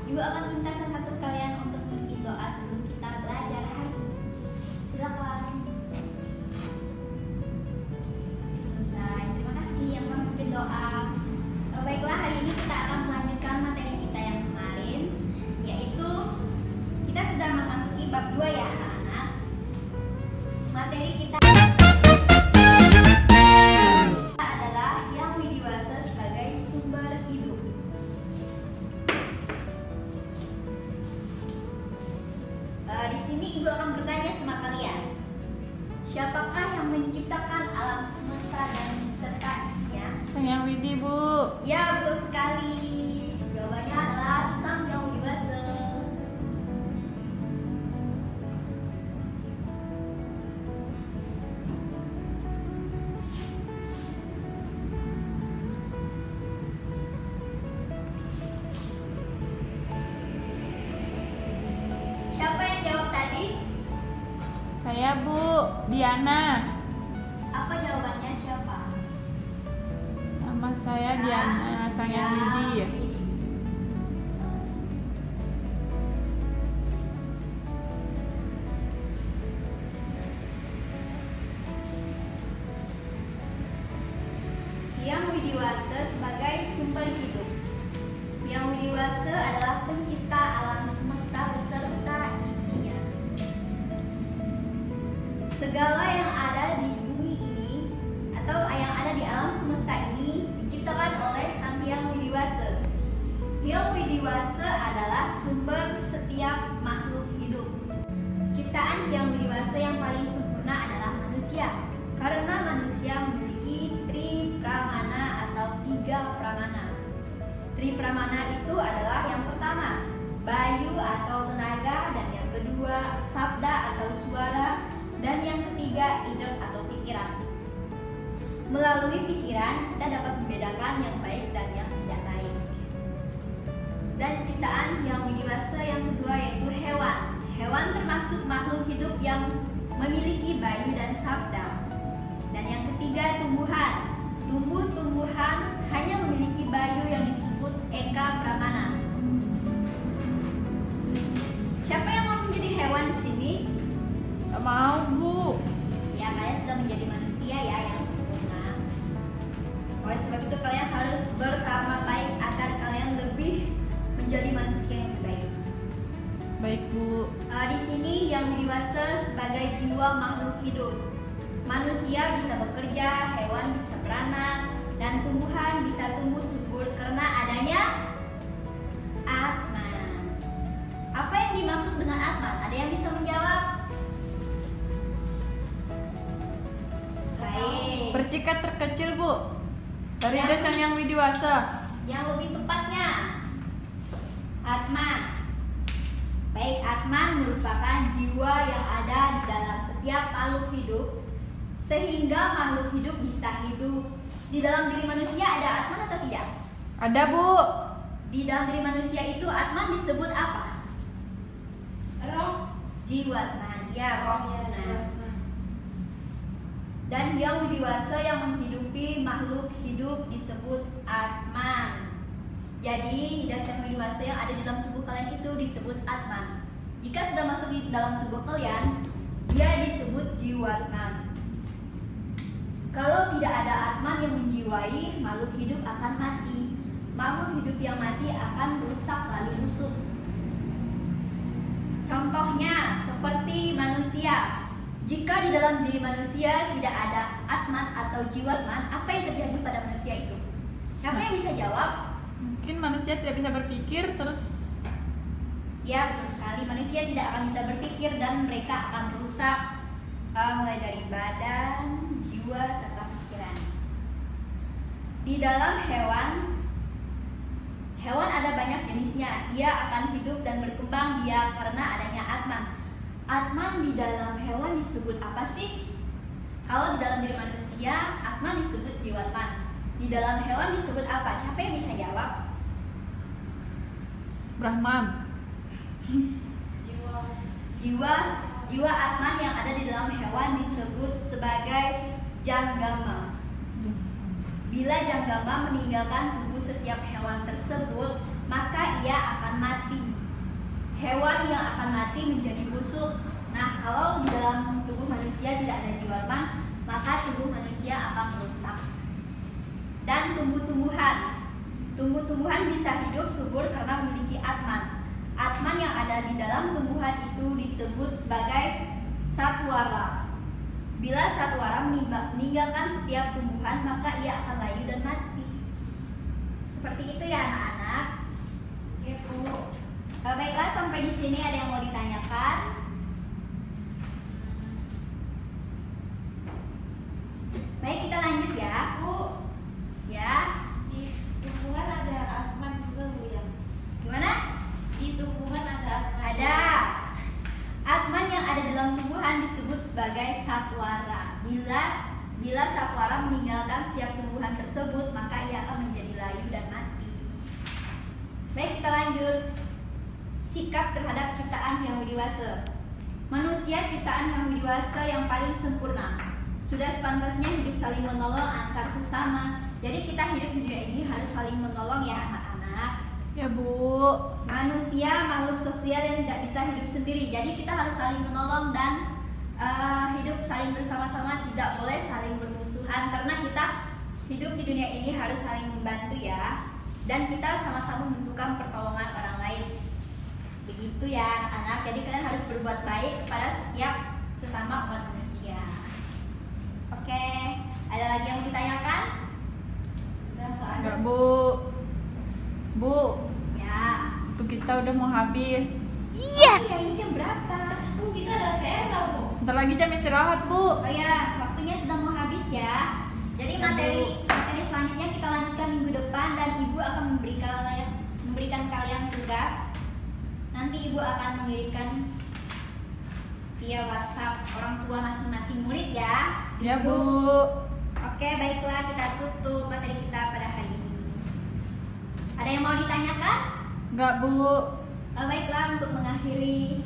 Ibu akan minta satu kalian untuk memimpin doa sebelum kita belajar hari ini. Silakan. Selesai. Terima kasih yang memimpin doa. Baiklah, hari ini kita akan melanjutkan materi kita yang kemarin, yaitu kita sudah memasuki bab 2 ya anak-anak. Materi kita adalah yang widiwasa sebagai sumber hidup. Di sini ibu akan bertanya sama kalian, siapakah yang menciptakan alam semesta dan beserta isinya? Sang Yang Widi, Bu. Ya, betul sekali. Jawabannya adalah Sang Yang Widiwasa. Siapa yang jawab tadi? Saya, Bu. Diana. Apa jawabannya siapa? Nama saya Diana, Sang Yang Widi. Yang widiwasa sebagai sumber hidup. Yang widiwasa adalah pencipta alam semesta beserta isinya. Segala yang ada di bumi ini atau yang ada di alam semesta ini diciptakan oleh Sang Yang Widiwasa. Yang widiwasa adalah sumber setiap makhluk hidup. Ciptaan Yang Widiwasa yang paling sempurna adalah manusia, karena manusia memiliki tripramana atau 3 pramana. Tripramana itu adalah yang pertama, bayu atau tenaga, dan yang kedua, sabda atau suara, dan yang ketiga, indera atau pikiran. Melalui pikiran, kita dapat membedakan yang baik dan yang tidak baik. Dan ciptaan Yang Widiwasa yang kedua yaitu hewan. Hewan termasuk makhluk hidup yang memiliki bayu dan sabda. Dan yang ketiga, tumbuhan. Tumbuh-tumbuhan hanya memiliki bayu yang disebut eka pramana. Siapa yang mau menjadi hewan di sini? Gak mau, Bu. Ya, kalian sudah menjadi manusia ya yang sempurna. Oleh sebab itu kalian harus berkarma baik agar kalian lebih menjadi manusia yang lebih baik. Baik, Bu. Di sini yang widiwasa sebagai jiwa makhluk hidup. Manusia bisa bekerja, hewan bisa beranak, dan tumbuhan bisa tumbuh subur karena adanya Atman. Apa yang dimaksud dengan Atman? Ada yang bisa menjawab? Baik. Percikat terkecil, Bu. Dari Ya. Sang Yang Widiwasa. Yang lebih tepatnya Atman. Baik, Atman merupakan jiwa yang ada di dalam setiap makhluk hidup, sehingga makhluk hidup bisa hidup. Di dalam diri manusia ada Atman atau tidak? Ada, Bu. Di dalam diri manusia itu Atman disebut apa? Roh. Jiwatman, ya roh. Dan yang widiwasa yang menghidupi makhluk hidup disebut Atman. Jadi dasar widiwasa yang ada di dalam tubuh kalian itu disebut Atman. Jika sudah masuk di dalam tubuh kalian, dia disebut jiwatman. Kalau tidak ada Atman yang menjiwai, makhluk hidup akan mati. Makhluk hidup yang mati akan rusak lalu busuk. Contohnya seperti manusia. Jika di dalam diri manusia tidak ada Atman atau jiwatman, apa yang terjadi pada manusia itu? Siapa yang bisa jawab? Mungkin manusia tidak bisa berpikir, terus Ya, betul sekali. Manusia tidak akan bisa berpikir dan mereka akan rusak mulai dari badan, jiwa, serta pikiran. Di dalam hewan ada banyak jenisnya. Ia akan hidup dan berkembang biak karena adanya Atman. Atman di dalam hewan disebut apa sih? Kalau di dalam diri manusia, Atman disebut jiwatman. Di dalam hewan disebut apa? Siapa yang bisa jawab? Brahman. Jiwa Atman yang ada di dalam hewan disebut sebagai Janggama. Bila Janggama meninggalkan tubuh setiap hewan tersebut, maka ia akan mati. yang akan mati menjadi busuk. Nah, kalau di dalam tubuh manusia tidak ada Jiwarman, maka tubuh manusia akan rusak. Dan tumbuh-tumbuhan bisa hidup subur karena memiliki Atman. Atman yang ada di dalam tumbuhan itu disebut sebagai satwara. Bila satwara meninggalkan setiap tumbuhan, maka ia akan layu dan mati. Seperti itu ya anak-anak. Ya Bu. Baiklah, sampai di sini ada yang mau ditanyakan? Baik, kita lanjut ya. Bu, Ya, di tumbuhan ada Atman juga Bu ya. gimana? Di tumbuhan ada Atman. Ada. Atman yang ada dalam tumbuhan disebut sebagai satwara. Bila satwara meninggalkan setiap tumbuhan tersebut, maka ia akan menjadi layu dan mati. Baik, kita lanjut. Sikap terhadap ciptaan Yang Widiwasa. Manusia ciptaan Yang Widiwasa yang paling sempurna. Sudah sepantasnya hidup saling menolong antar sesama. Jadi kita hidup di dunia ini harus saling menolong ya anak-anak. Ya Bu. Manusia makhluk sosial yang tidak bisa hidup sendiri. Jadi kita harus saling menolong dan hidup saling bersama-sama, tidak boleh saling bermusuhan karena kita hidup di dunia ini harus saling membantu ya. Dan kita sama-sama membutuhkan pertolongan orang lain. Begitu ya anak-anak. Jadi kalian harus berbuat baik kepada setiap sesama umat manusia. Oke, ada lagi yang mau ditanyakan? Udah nggak ada. Enggak Bu. Bu, Ya. waktu kita udah mau habis. Kayaknya jam berapa? Bu, kita ada PR nggak Bu? Bentar lagi jam istirahat Bu. Oh ya, waktunya sudah mau habis ya. Jadi materi selanjutnya kita lanjutkan minggu depan dan ibu akan memberikan kalian tugas. Nanti ibu akan mengirimkan via WhatsApp orang tua masing-masing murid ya. Ya Bu. Oke, baiklah, kita tutup materi kita pada hari ini. Ada yang mau ditanyakan? Enggak Bu. Baiklah, untuk mengakhiri